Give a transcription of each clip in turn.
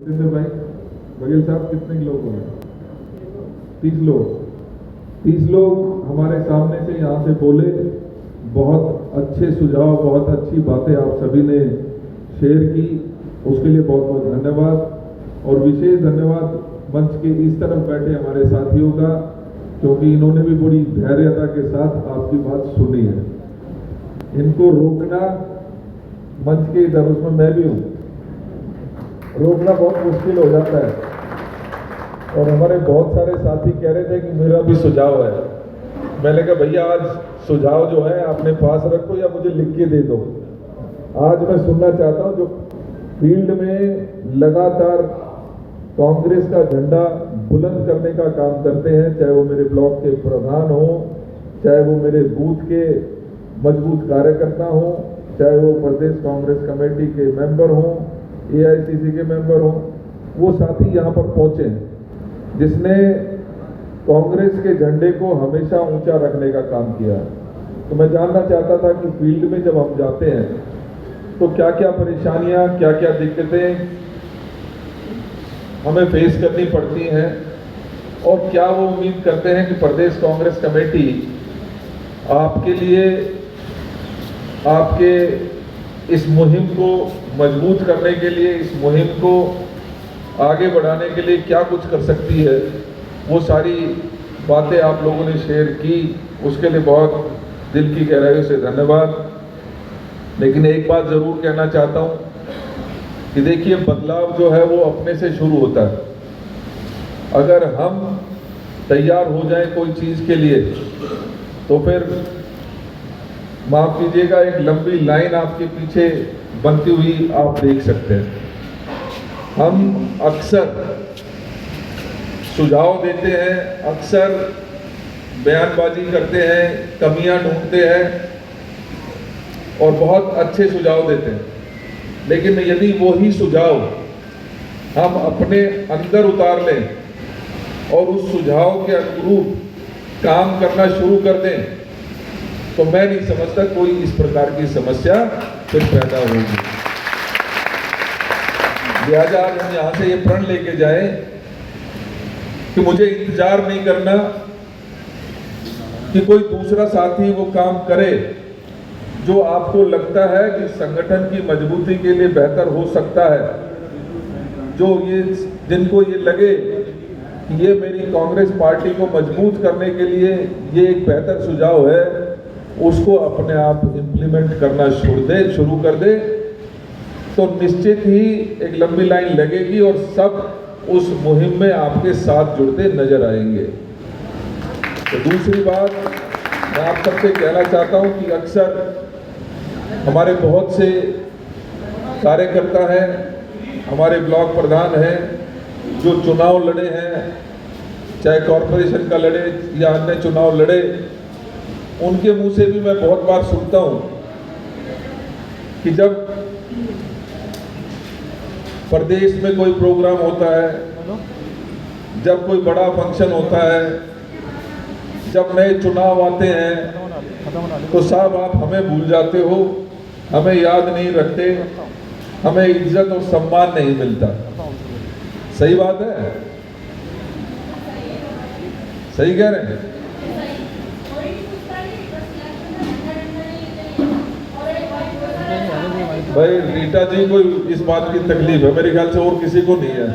जितेंद्र भाई बघेल साहब, कितने लोग हैं? 30 लोग। 30 लोग हमारे सामने से यहाँ से बोले। बहुत अच्छे सुझाव, बहुत अच्छी बातें आप सभी ने शेयर की, उसके लिए बहुत बहुत धन्यवाद। और विशेष धन्यवाद मंच के इस तरफ बैठे हमारे साथियों का, क्योंकि इन्होंने भी बड़ी धैर्यता के साथ आपकी बात सुनी है। इनको रोकना मंच के इधर, उसमें मैं भी हूँ, रोकना बहुत मुश्किल हो जाता है। और हमारे बहुत सारे साथी कह रहे थे कि मेरा भी सुझाव है। मैंने कहा भैया आज सुझाव जो है अपने पास रखो या मुझे लिख के दे दो। आज मैं सुनना चाहता हूँ जो फील्ड में लगातार कांग्रेस का झंडा बुलंद करने का काम करते हैं, चाहे वो मेरे ब्लॉक के प्रधान हो, चाहे वो मेरे बूथ के मजबूत कार्यकर्ता हो, चाहे वो प्रदेश कांग्रेस कमेटी के मेंबर हो, AICC के मेंबर हो, वो साथी यहाँ पर पहुंचे हैं जिसने कांग्रेस के झंडे को हमेशा ऊंचा रखने का काम किया। तो मैं जानना चाहता था कि फील्ड में जब हम जाते हैं तो क्या क्या परेशानियां, क्या क्या दिक्कतें हमें फेस करनी पड़ती हैं, और क्या वो उम्मीद करते हैं कि प्रदेश कांग्रेस कमेटी आपके लिए, आपके इस मुहिम को मजबूत करने के लिए, इस मुहिम को आगे बढ़ाने के लिए क्या कुछ कर सकती है। वो सारी बातें आप लोगों ने शेयर की, उसके लिए बहुत दिल की गहराइयों से धन्यवाद। लेकिन एक बात जरूर कहना चाहता हूँ कि देखिए, बदलाव जो है वो अपने से शुरू होता है। अगर हम तैयार हो जाएं कोई चीज़ के लिए तो फिर माफ कीजिएगा, एक लंबी लाइन आपके पीछे बनती हुई आप देख सकते हैं। हम अक्सर सुझाव देते हैं, अक्सर बयानबाजी करते हैं, कमियां ढूंढते हैं और बहुत अच्छे सुझाव देते हैं, लेकिन यदि वही सुझाव हम अपने अंदर उतार लें और उस सुझाव के अनुरूप काम करना शुरू कर दें तो मैं नहीं समझता कोई इस प्रकार की समस्या फिर पैदा होगी। लिहाजा आज हम यहाँ से ये प्रण लेके जाएं कि मुझे इंतजार नहीं करना कि कोई दूसरा साथी वो काम करे जो आपको लगता है कि संगठन की मजबूती के लिए बेहतर हो सकता है, जो ये जिनको ये लगे कि ये मेरी कांग्रेस पार्टी को मजबूत करने के लिए ये एक बेहतर सुझाव है, उसको अपने आप इम्प्लीमेंट करना शुरू कर दे तो निश्चित ही एक लंबी लाइन लगेगी और सब उस मुहिम में आपके साथ जुड़ते नजर आएंगे। तो दूसरी बात मैं आप सबसे कहना चाहता हूं कि अक्सर हमारे बहुत से कार्यकर्ता हैं, हमारे ब्लॉक प्रधान हैं जो चुनाव लड़े हैं, चाहे कॉरपोरेशन का लड़े या अन्य चुनाव लड़े, उनके मुंह से भी मैं बहुत बार सुनता हूं कि जब प्रदेश में कोई प्रोग्राम होता है, जब कोई बड़ा फंक्शन होता है, जब नए चुनाव आते हैं तो साहब आप हमें भूल जाते हो, हमें याद नहीं रखते, हमें इज्जत और सम्मान नहीं मिलता। सही बात है, सही कह रहे हैं। भाई रीटा जी को इस बात की तकलीफ है, मेरे ख्याल से और किसी को नहीं है,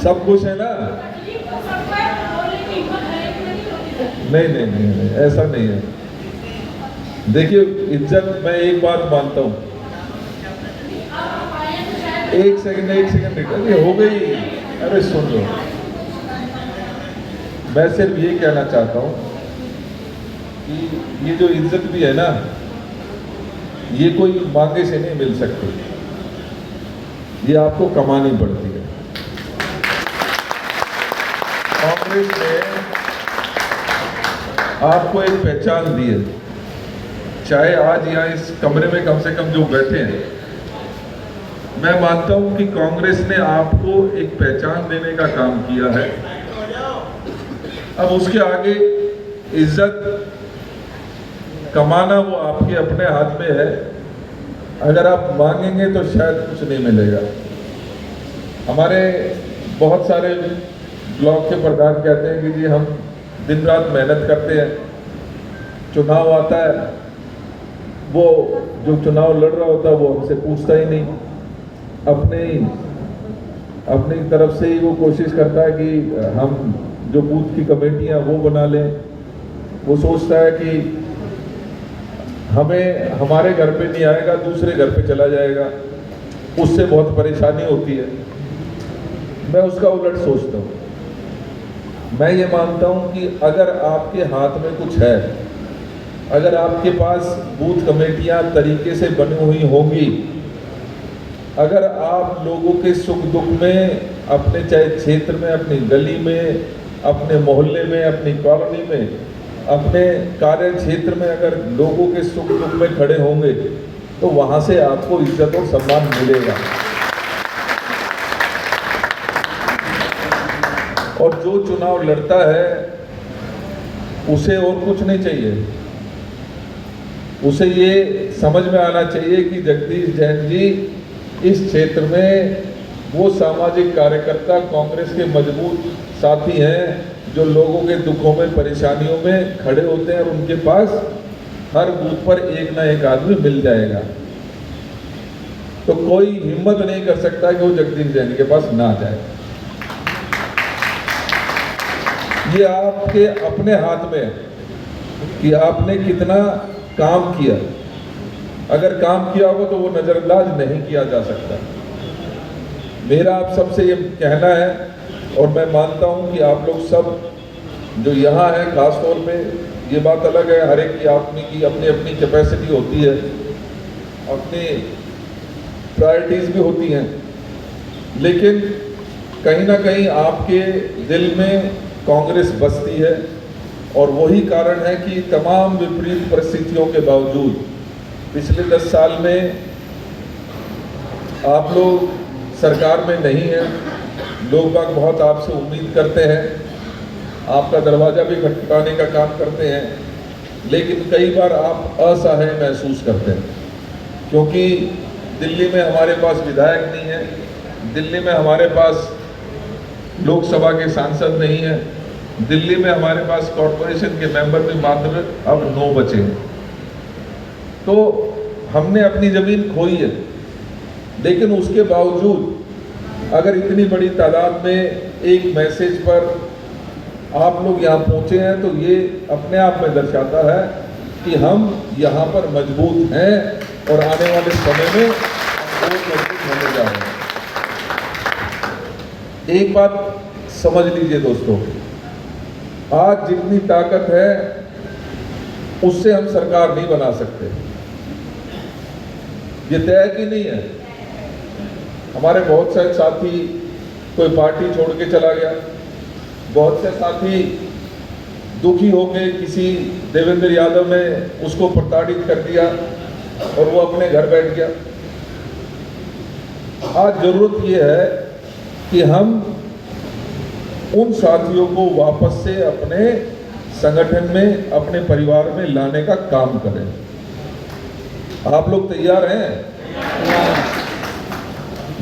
सब कुछ है ना। नहीं नहीं नहीं, नहीं ऐसा नहीं है। देखिए इज्जत, मैं एक बात मानता हूं, एक सेकंड रीटा जी हो गई, अरे सुन लो, मैं सिर्फ ये कहना चाहता हूं कि ये जो इज्जत भी है ना, ये कोई मांगे से नहीं मिल सकती, ये आपको कमानी पड़ती है। कांग्रेस ने आपको एक पहचान दी है, चाहे आज यहाँ इस कमरे में कम से कम जो बैठे हैं, मैं मानता हूं कि कांग्रेस ने आपको एक पहचान देने का काम किया है। अब उसके आगे इज्जत कमाना वो आपके अपने हाथ में है। अगर आप मांगेंगे तो शायद कुछ नहीं मिलेगा। हमारे बहुत सारे ब्लॉक के प्रधान कहते हैं कि जी हम दिन रात मेहनत करते हैं, चुनाव आता है, वो जो चुनाव लड़ रहा होता है वो हमसे पूछता ही नहीं, अपनी तरफ से ही वो कोशिश करता है कि हम जो बूथ की कमेटियां वो बना लें। वो सोचता है कि हमें हमारे घर पे नहीं आएगा, दूसरे घर पे चला जाएगा, उससे बहुत परेशानी होती है। मैं उसका उलट सोचता हूँ। मैं ये मानता हूँ कि अगर आपके हाथ में कुछ है, अगर आपके पास बूथ कमेटियां तरीके से बनी हुई होंगी, अगर आप लोगों के सुख दुख में, अपने चाहे क्षेत्र में, अपनी गली में, अपने मोहल्ले में, अपनी कॉलोनी में, अपने कार्य क्षेत्र में अगर लोगों के सुख दुख में खड़े होंगे तो वहां से आपको इज्जत और सम्मान मिलेगा। और जो चुनाव लड़ता है उसे और कुछ नहीं चाहिए, उसे ये समझ में आना चाहिए कि जगदीश जैन जी इस क्षेत्र में वो सामाजिक कार्यकर्ता, कांग्रेस के मजबूत साथी हैं जो लोगों के दुखों में, परेशानियों में खड़े होते हैं और उनके पास हर बूथ पर एक ना एक आदमी मिल जाएगा। तो कोई हिम्मत नहीं कर सकता कि वो जगदीश जैन के पास ना जाए। ये आपके अपने हाथ में है कि आपने कितना काम किया। अगर काम किया होगा तो वो नजरअंदाज नहीं किया जा सकता। मेरा आप सबसे ये कहना है, और मैं मानता हूं कि आप लोग सब जो यहाँ हैं, खास तौर पे ये बात अलग है, हर एक की आदमी की अपनी अपनी कैपेसिटी होती है, अपनी प्रायोरिटीज भी होती हैं, लेकिन कहीं ना कहीं आपके दिल में कांग्रेस बसती है। और वही कारण है कि तमाम विपरीत परिस्थितियों के बावजूद पिछले 10 साल में आप लोग सरकार में नहीं हैं, लोग बाग बहुत आपसे उम्मीद करते हैं, आपका दरवाजा भी खटखटाने का काम करते हैं, लेकिन कई बार आप असहाय महसूस करते हैं, क्योंकि दिल्ली में हमारे पास विधायक नहीं है, दिल्ली में हमारे पास लोकसभा के सांसद नहीं है, दिल्ली में हमारे पास कॉरपोरेशन के मेंबर भी मात्र अब 9 बचे हैं। तो हमने अपनी जमीन खोई है, लेकिन उसके बावजूद अगर इतनी बड़ी तादाद में एक मैसेज पर आप लोग यहाँ पहुँचे हैं तो ये अपने आप में दर्शाता है कि हम यहाँ पर मजबूत हैं और आने वाले समय में और मजबूत होने जा रहे हैं। एक बात समझ लीजिए दोस्तों, आज जितनी ताकत है उससे हम सरकार नहीं बना सकते, ये तय कि नहीं है। हमारे बहुत सारे साथी, कोई पार्टी छोड़ के चला गया, बहुत से साथी दुखी हो गए, किसी देवेंद्र यादव ने उसको प्रताड़ित कर दिया और वो अपने घर बैठ गया। आज जरूरत ये है कि हम उन साथियों को वापस से अपने संगठन में, अपने परिवार में लाने का काम करें। आप लोग तैयार हैं?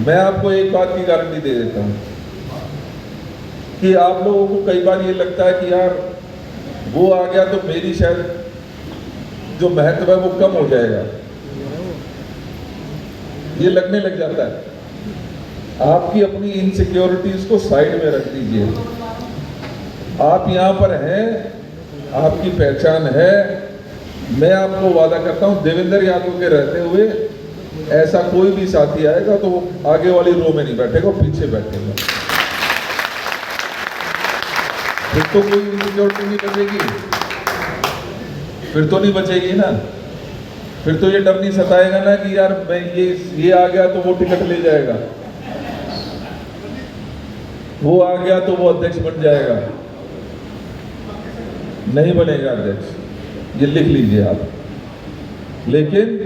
मैं आपको एक बात की गारंटी दे देता हूं कि आप लोगों को कई बार ये लगता है कि यार वो आ गया तो मेरी शायद जो महत्व है वो कम हो जाएगा, ये लगने लग जाता है। आपकी अपनी इनसिक्योरिटीज को साइड में रख दीजिए। आप यहाँ पर हैं, आपकी पहचान है। मैं आपको वादा करता हूँ, देवेंद्र यादव के रहते हुए ऐसा कोई भी साथी आएगा तो वो आगे वाली रो में नहीं बैठेगा, पीछे बैठेगा। फिर तो कोई इनसिक्योरिटी नहीं बचेगी, फिर तो नहीं बचेगी ना। फिर तो ये डर नहीं सताएगा ना कि यार मैं ये आ गया तो वो टिकट ले जाएगा, वो आ गया तो वो अध्यक्ष बन जाएगा। नहीं बनेगा अध्यक्ष, ये लिख लीजिए आप। लेकिन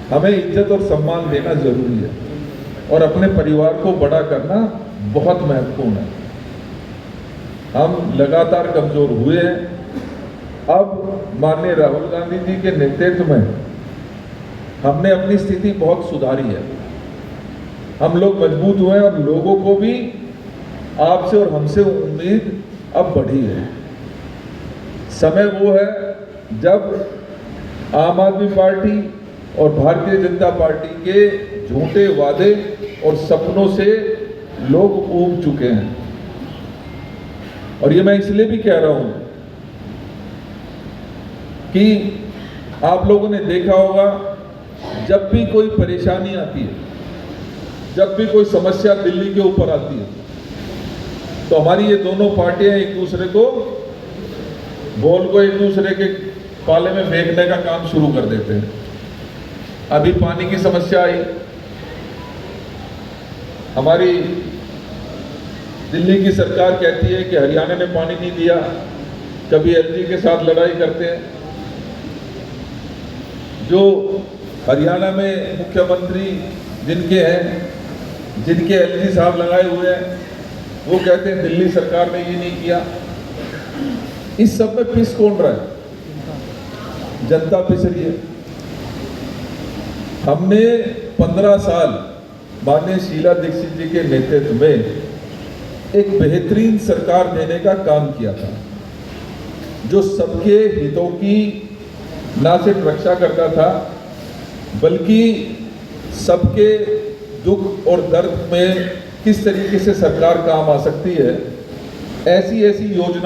हमें इज्जत और सम्मान देना जरूरी है और अपने परिवार को बड़ा करना बहुत महत्वपूर्ण है। हम लगातार कमजोर हुए हैं। अब माननीय राहुल गांधी जी के नेतृत्व में हमने अपनी स्थिति बहुत सुधारी है। हम लोग मजबूत हुए हैं और लोगों को भी आपसे और हमसे उम्मीद अब बढ़ी है। समय वो है जब आम आदमी पार्टी और भारतीय जनता पार्टी के झूठे वादे और सपनों से लोग ऊब चुके हैं। और ये मैं इसलिए भी कह रहा हूं कि आप लोगों ने देखा होगा, जब भी कोई परेशानी आती है, जब भी कोई समस्या दिल्ली के ऊपर आती है, तो हमारी ये दोनों पार्टियां एक दूसरे को बॉल को एक दूसरे के पाले में फेंकने का काम शुरू कर देते हैं। अभी पानी की समस्या आई, हमारी दिल्ली की सरकार कहती है कि हरियाणा ने पानी नहीं दिया, कभी एलजी के साथ लड़ाई करते हैं। जो हरियाणा में मुख्यमंत्री जिनके हैं, जिनके एलजी साहब लगाए हुए हैं, वो कहते हैं दिल्ली सरकार ने ये नहीं किया। इस सब में पिस कौन रहा है? जनता पिस रही है। हमने 15 साल माननीय शीला दीक्षित जी के नेतृत्व में एक बेहतरीन सरकार देने का काम किया था, जो सबके हितों की ना सिर्फ रक्षा करता था, बल्कि सबके दुख और दर्द में किस तरीके से सरकार काम आ सकती है, ऐसी योजना